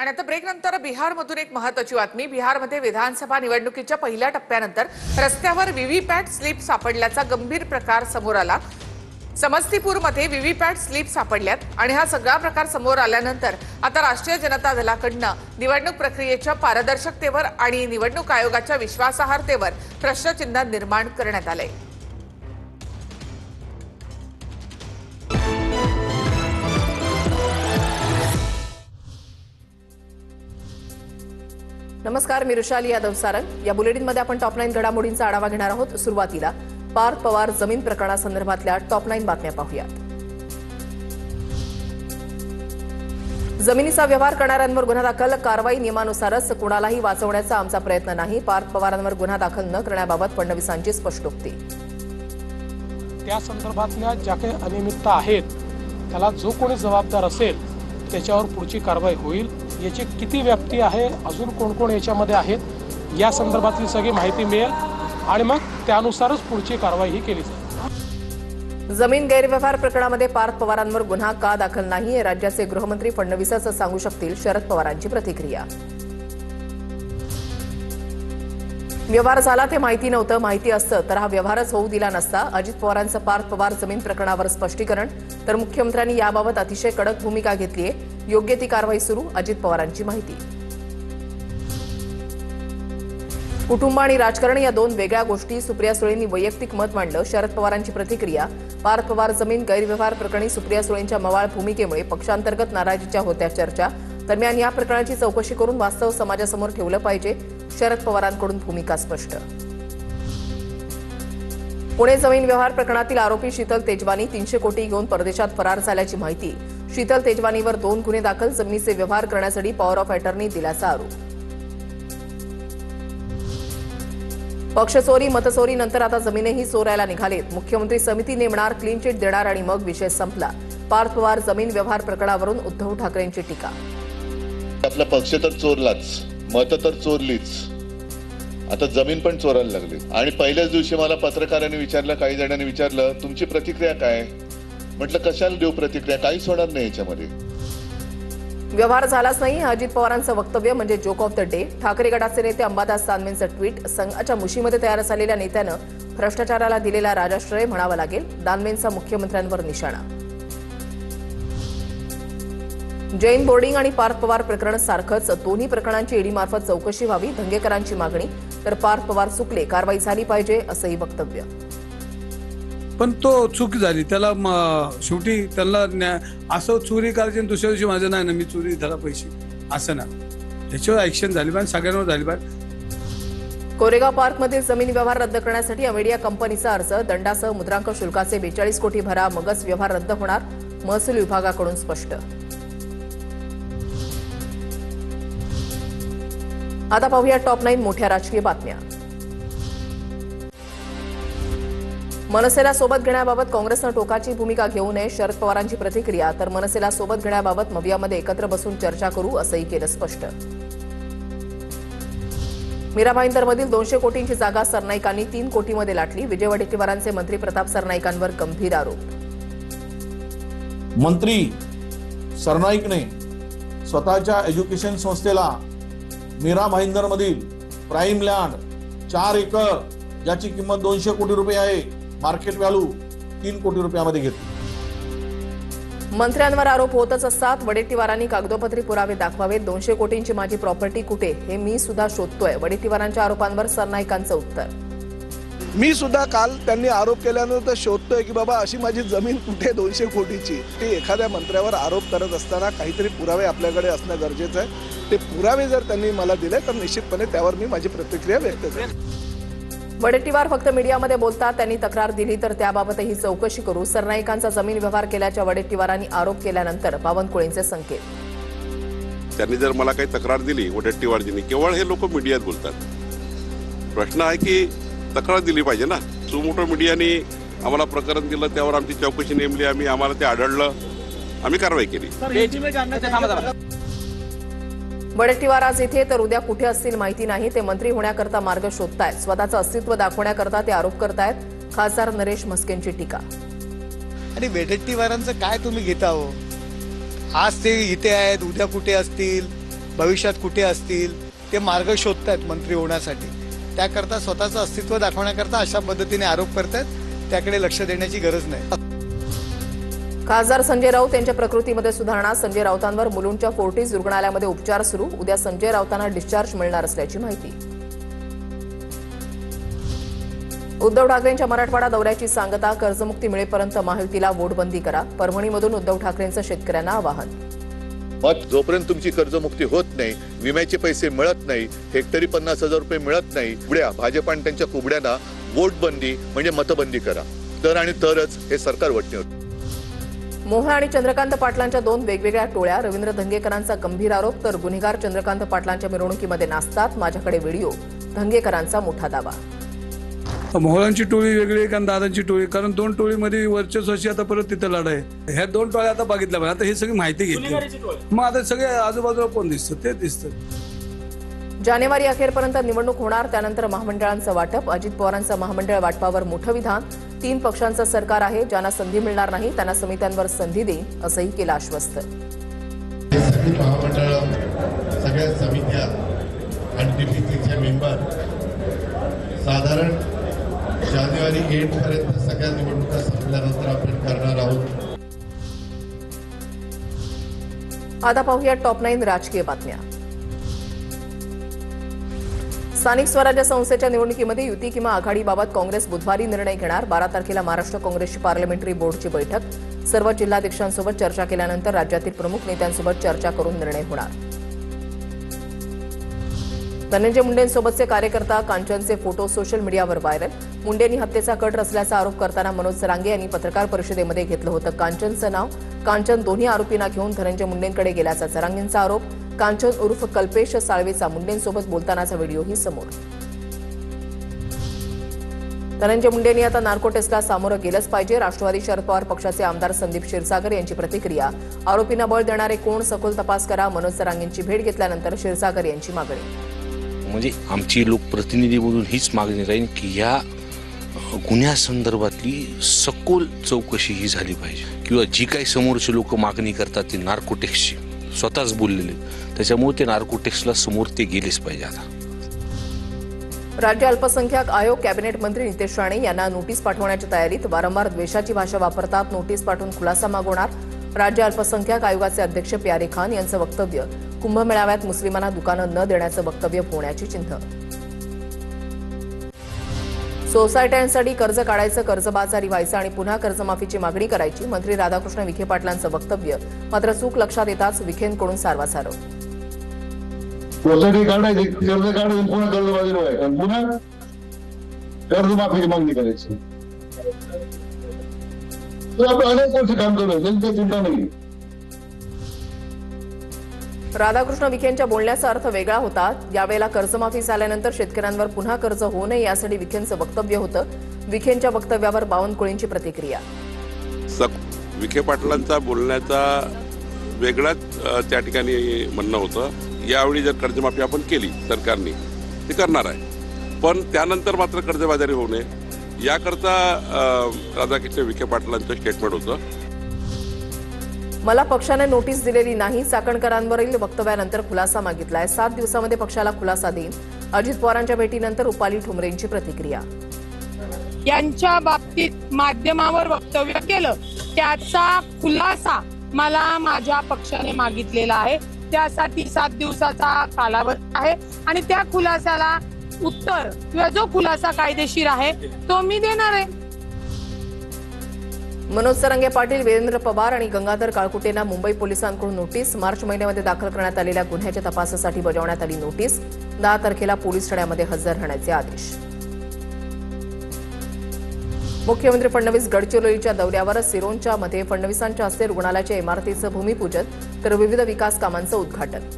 आणि आता ब्रेक नंतर बिहारमधून एक महत्त्वाची बातमी। बिहारमध्ये विधानसभा निवडणुकीच्या पहिल्या टप्प्यानंतर रस्त्यावर व्हीव्हीपॅट स्लिप सापडल्याचा गंभीर प्रकार समोर आला। समस्तीपूरमध्ये व्हीव्हीपॅट स्लिप सापडल्यात आणि हा सगळा प्रकार समोर आल्यानंतर आता राष्ट्रीय जनता दलाकडून निवडणूक प्रक्रियेच्या पारदर्शकतेवर आणि निवडणूक आयोगाच्या विश्वासार्हतेवर प्रश्नचिन्ह निर्माण करण्यात आले। नमस्कार, मी रुशाली यादव सारंग। या बुलेटिनमध्ये आपण टॉप 9 घडामोडींचा आढावा घेणार आहोत। सुरुवातीला पार्थ पवार जमीन प्रकरणासंदर्भातल्या टॉप 9 बातम्या पाहूयात। जमिनीचा व्यवहार करणाऱ्यांवर गुन्हा दाखल, कारवाई नियमानुसारच, कुणालाही वाचवण्याचा आमचा प्रयत्न नाही। पार्थ पवारांवर गुन्हा दाखल न करण्याबाबत फडणवीसांची स्पष्टोक्ती। त्या संदर्भातल्या ज्या काही अनियमितता आहेत त्याला जो कोणी जबाबदार असेल त्याच्यावर पुढची कारवाई होईल। याची किती व्याप्ती आहे, अजून कोण कोण याच्यामध्ये आहेत, या संदर्भातली सगळी माहिती मिळेल आणि मग त्यानुसारच पुढची कारवाई ही केली जाईल। जमीन गैरव्यवहार प्रकरणामध्ये पार्थ पवारांवर गुन्हा का दाखल नाही, राज्याचे गृहमंत्री फडणवीसच सांगू शकतील, शरद पवारांची प्रतिक्रिया। व्यवहार झाला ते माहिती नव्हतं, माहिती असतं तर हा व्यवहारच होऊ दिला नसता। अजित पवारांचं पार्थ पवार जमीन प्रकरणावर स्पष्टीकरण, तर मुख्यमंत्र्यांनी याबाबत अतिशय कडक भूमिका घेतली आहे, योग्य ती कारवाई सुरू, अजित पवारांची माहिती। कुटुंब आणि राजकारण या दोन वेगळ्या गोष्टी, सुप्रिया सुळेंनी वैयक्तिक मत मांडलं, शरद पवारांची प्रतिक्रिया। पार्थ पवार जमीन गैरव्यवहार प्रकरणी सुप्रिया सुळेंच्या मवाळ भूमिकेमुळे पक्षांतर्गत नाराजीच्या होत्या चर्चा। दरम्यान या प्रकरणाची चौकशी करून वास्तव समाजासमोर ठेवलं पाहिजे, शरद पवारांकडून भूमिका स्पष्ट। पुणे जमीन व्यवहार प्रकरणातील आरोपी शीतल तेजवानी 300 कोटी घेऊन परदेशात फरार झाल्याची माहिती। शीतल तेजवानीवर 2 गुन्हे दाखल, जमिनीचे व्यवहार करण्यासाठी पॉवर ऑफ अटर्नी दिल्याचा आरोप। पक्षचोरी मतचोरी नंतर आता जमीनही चोरायला निघालेत, मुख्यमंत्री समिती नेमणार, क्लीन चिट देणार आणि मग विषय संपला। पार्थ पवार जमीन व्यवहार प्रकरणावरून उद्धव ठाकरेंची टीका। आपला पक्ष तर चोरलाच, मत तर चोरलीच, आता जमीन पण चोरायला लागली। आणि पहिल्याच दिवशी मला पत्रकारांनी विचारलं, काही जणांनी विचारलं, तुमची प्रतिक्रिया काय? म्हटलं कशाला देऊ प्रतिक्रिया, काहीच होणार नाही याच्यामध्ये। व्यवहार झालाच नाही, अजित पवारांचं वक्तव्य म्हणजे joke of the day. Thackeray गटाचे नेते अंबादास दानवेंचं ट्विट, संघाच्या मुशीमध्ये तयार झालेल्या नेत्यानं भ्रष्टाचाराला दिलेला राजाश्रय म्हणावा लागेल, दानवेंचा मुख्यमंत्र्यांवर निशाणा। जैन बोर्डिंग आणि पार्थ पवार प्रकरण सारखंच, दोन्ही प्रकरणांची ईडीमार्फत चौकशी व्हावी, धंगेकरांची मागणी, तर पार्थ पवार चुकले, कारवाई झाली पाहिजे असंही वक्तव्य। पण तो चूक झाली, त्याला शेवटी त्यांना असं चोरी करायची आणि दुसऱ्या दिवशी माझं नाही ना, मी चोरी झाला पैसे, असं ना, त्याच्यावर ऍक्शन झाली पाहिजे, सगळ्यांवर झाली पाहिजे। कोरेगाव पार्कमधील जमीन व्यवहार रद्द करण्यासाठी अमेडिया कंपनीचा अर्ज, दंडासह मुद्रांक शुल्काचे 42 कोटी भरा, मगच व्यवहार रद्द होणार, महसूल विभागाकडून स्पष्ट। आता पाहूया टॉप 9 मोठ्या राजकीय बातम्या। मनसेला सोबत घेण्याबाबत काँग्रेसनं टोकाची भूमिका घेऊ नये, शरद पवारांची प्रतिक्रिया, तर मनसेला सोबत घेण्याबाबत मवियामध्ये एकत्र बसून चर्चा करू असंही केलं स्पष्ट। मीरा भाईंदरमधील 200 कोटींची जागा सरनाईकांनी 3 कोटीमध्ये लाटली, विजय वडेट्टीवारांचे मंत्री प्रताप सरनाईकांवर गंभीर आरोप। मंत्री सरनाईकने स्वतःच्या एज्युकेशन संस्थेला मीरा भाईंदरमधील प्राईम लँड 4 एकर ज्याची किंमत 200 कोटी रुपये आहे, मार्केट व्हॅल्यू 3 कोटी रुपयामध्ये घेतली। मंत्र्यांवर आरोप होतच असतात, वडेट्टीवारांनी कागदोपत्री पुरावे दाखवावेत, 200 कोटींची माझी प्रॉपर्टी कुठे हे मी सुद्धा शोधतोय, वडेट्टीवारांच्या आरोपांवर सरनाईकांचं उत्तर। मी सुद्धा काल त्यांनी आरोप केल्यानंतर शोधतोय की बाबा अशी माझी जमीन कुठे 200 कोटीची। ते एखाद्या मंत्र्यावर आरोप करत असताना काहीतरी पुरावे आपल्याकडे असणं गरजेचं आहे, ते पुरावे जर त्यांनी मला दिले तर निश्चितपणे त्यावर मी माझी प्रतिक्रिया व्यक्त करेन। वडेट्टीवार फक्त मीडियामध्ये बोलतात, त्यांनी तक्रार दिली तर त्याबाबतही चौकशी करू, सरनाईकांचा जमीन व्यवहार केल्याच्या वडेट्टीवारांनी आरोप केल्यानंतर बावनकुळेंचे संकेत। त्यांनी जर मला काही तक्रार दिली वडेट्टीवारजींनी, केवळ हे लोक मीडियात बोलतात, प्रश्न आहे की तक्रार दिली पाहिजे ना। सुमोठो मीडियाने आम्हाला प्रकरण दिलं, त्यावर आमची चौकशी नेमली, आम्हाला ते आढळलं, आम्ही कारवाई केली। वडेट्टीवार आज इथे तर उद्या कुठे असतील माहिती नाही, ते मंत्री होण्याकरता मार्ग शोधतायत, स्वतःचं अस्तित्व दाखवण्याकरता ते आरोप करतायत, खासदार नरेश म्हस्केंची टीका। आणि वडेट्टीवारांचं काय तुम्ही घेता हो? आज ते इथे आहेत, उद्या कुठे असतील, भविष्यात कुठे असतील ते मार्ग शोधतायत मंत्री होण्यासाठी. त्याकरता स्वतःचं अस्तित्व दाखवण्याकरता अशा पद्धतीने आरोप करतायत. त्याकडे लक्ष देण्याची गरज नाही. खासदार संजय राऊत यांच्या प्रकृतीमध्ये सुधारणा. संजय राऊतांवर मुलुंडच्या फोर्टिस रुग्णालयामध्ये उपचार सुरू. उद्या संजय राऊतांना डिस्चार्ज मिळणार असल्याची माहिती. उद्धव ठाकरेंच्या मराठवाडा दौऱ्याची सांगता. कर्जमुक्ती मिळेपर्यंत महायुतीला वोटबंदी करा. परभणीमधून उद्धव ठाकरेंचं शेतकऱ्यांना आवाहन. मग जोपर्यंत तुमची कर्जमुक्ती होत नाही, विम्याचे पैसे मिळत नाही, हेक्टरी 50,000 रुपये मिळत नाही, भाजप आणि त्यांच्या कुबड्यांना वोटबंदी म्हणजे मतबंदी करा. तर आणि तरच हे सरकार वटणे होते. मोह आणि चंद्रकांत पाटलांच्या दोन वेगवेगळ्या टोळ्या. रवींद्र धंगेकरांचा गंभीर आरोप. तर गुन्हेगार चंद्रकांत पाटलांच्या मिरवणुकीमध्ये नाचतात. माझ्याकडे व्हिडिओ. धंगेकरांचा मोठा दावा. मोहळांची टोळी वेगळी आणि दादांची टोळी, कारण दोन टोळीमध्ये वर्चस्वाची आता परत तिथं लढाई आहे. ह्या दोन टोळ्या आता बघितल्या पाहिजे. आता ही सगळी माहिती घेतली. मग आता सगळे आजूबाजूला कोण दिसतं ते दिसतं. जानेवारी अखेरपर्यंत निवडणूक होणार. त्यानंतर महामंडळांचं वाटप. अजित पवारांचं महामंडळ वाटपावर मोठं विधान. 3 पक्षांचं सरकार आहे. ज्यांना संधी मिळणार नाही त्यांना समित्यांवर संधी देईन असंही केलं आश्वस्त. सगळी महामंडळ, सगळ्या समित्या आणि डीपीसीचे मेंबर साधारण जानेवारी 8 पर्यंत सगळ्या निवडणुका संपल्यानंतर आपण करणार आहोत. आता पाहूया टॉप 9 राजकीय बातम्या. स्थानिक स्वराज्य संस्थेच्या निवडणुकीमध्ये युती किंवा आघाडीबाबत काँग्रेस बुधवारी निर्णय घेणार. 12 तारखेला महाराष्ट्र काँग्रेसची पार्लमेंटरी बोर्डची बैठक. सर्व जिल्हाध्यक्षांसोबत चर्चा केल्यानंतर राज्यातील प्रमुख नेत्यांसोबत चर्चा करून निर्णय होणार. धनंजय मुंडेंसोबतचे कार्यकर्ता कांचनचे फोटो सोशल मीडियावर व्हायरल. मुंडेंनी हत्येचा कट रचल्याचा आरोप करताना मनोज सरांगे यांनी पत्रकार परिषदेमध्ये घेतलं होतं कांचनचं नाव. कांचन दोन्ही आरोपींना घेऊन धनंजय मुंडेंकडे गेल्याचा सरांगेंचा आरोप. कांचन उर्फ कल्पेश साळवेचा मुंडेंसोबत बोलतानाचा व्हिडिओही समोर. धनंजय मुंडेंनी आता नार्को टेस्टला सामोरं गेलंच पाहिजे. राष्ट्रवादी शरद पवार पक्षाचे आमदार संदीप क्षीरसागर यांची प्रतिक्रिया. आरोपींना बळ देणारे कोण, सखोल तपास करा. मनोज सरांगेंची भेट घेतल्यानंतर क्षीरसागर यांची मागणी. म्हणजे आमची लोकप्रतिनिधीमधून हीच मागणी राहील की या गुन्ह्यासंदर्भातली सखोल चौकशी ही झाली पाहिजे. किंवा जी काही समोरचे लोक मागणी करतात ते नार्कोटेक्सची स्वतःच बोललेले, त्याच्यामुळे ते नार्कोटेक्सला समोर ते गेलेच पाहिजे. आता राज्य अल्पसंख्याक आयोग कॅबिनेट मंत्री नितेश राणे यांना नोटीस पाठवण्याच्या तयारीत. वारंवार द्वेषाची भाषा वापरतात. नोटीस पाठवून खुलासा मागवणार. राज्य अल्पसंख्याक आयोगाचे अध्यक्ष प्यारे खान यांचं वक्तव्य. कुंभमेळाव्यात मुस्लिमांना दुकानं न देण्याचं वक्तव्य होण्याची चिन्ह. सोसायट्यांसाठी कर्ज काढायचं, कर्जबाजारी व्हायचं आणि पुन्हा कर्जमाफीची मागणी करायची. मंत्री राधाकृष्ण विखे पाटलांचं वक्तव्य. मात्र चूक लक्षात येताच विखेंकडून सारवासारव. सोसायटी काढायची, कर्ज काढायचं, पुन्हा कर्जबाजारी व्हायचं आणि पुन्हा कर्जमाफीची मागणी करायची. आपण अनेक वर्ष काम करतो, त्यांची चिंता नाही. राधाकृष्ण विखेंच्या बोलण्याचा अर्थ वेगळा होता. यावेळेला कर्जमाफी झाल्यानंतर शेतकऱ्यांवर पुन्हा कर्ज होऊ नये यासाठी विखेंचं वक्तव्य होतं. विखेंच्या वक्तव्यावर बावनकुळेंची प्रतिक्रिया. विखे पाटलांचा बोलण्याचा वेगळाच त्या ठिकाणी म्हणणं होतं. यावेळी जर कर्जमाफी आपण केली सरकारने, ते करणार आहे, पण त्यानंतर मात्र कर्जबाजारी होऊ नये याकरता राधाकृष्ण विखे पाटलांचं स्टेटमेंट होतं. मला पक्षाने नोटीस दिलेली नाही. चाकणकरांवरील वक्तव्यानंतर खुलासा मागितलाय. 7 दिवसामध्ये पक्षाला खुलासा देईन. अजित पवारांच्या भेटीनंतर रुपाली ठुमरेंची प्रतिक्रिया. यांच्या बाबतीत माध्यमावर वक्तव्य केलं, त्याचा खुलासा मला माझ्या पक्षाने मागितलेला आहे. त्यासाठी 7 दिवसाचा कालावधी आहे आणि त्या खुलासाला उत्तर किंवा जो खुलासा कायदेशीर आहे तो मी देणार आहे. मनोज सरंगे पाटील, वीरेंद्र पवार आणि गंगाधर काळकुटेंना मुंबई पोलिसांकडून नोटीस. मार्च महिन्यामध्ये दाखल करण्यात आलेल्या गुन्ह्याच्या तपासासाठी बजावण्यात आली नोटीस. 10 तारखेला पोलीस ठाण्यामध्ये हजर राहण्याचे आदेश. मुख्यमंत्री फडणवीस गडचिरोलीच्या दौऱ्यावर. सिरोंच्या मध्ये फडणवीसांच्या हस्ते रुग्णालयाच्या इमारतीचं भूमिपूजन तर विविध विकास कामांचं उद्घाटन.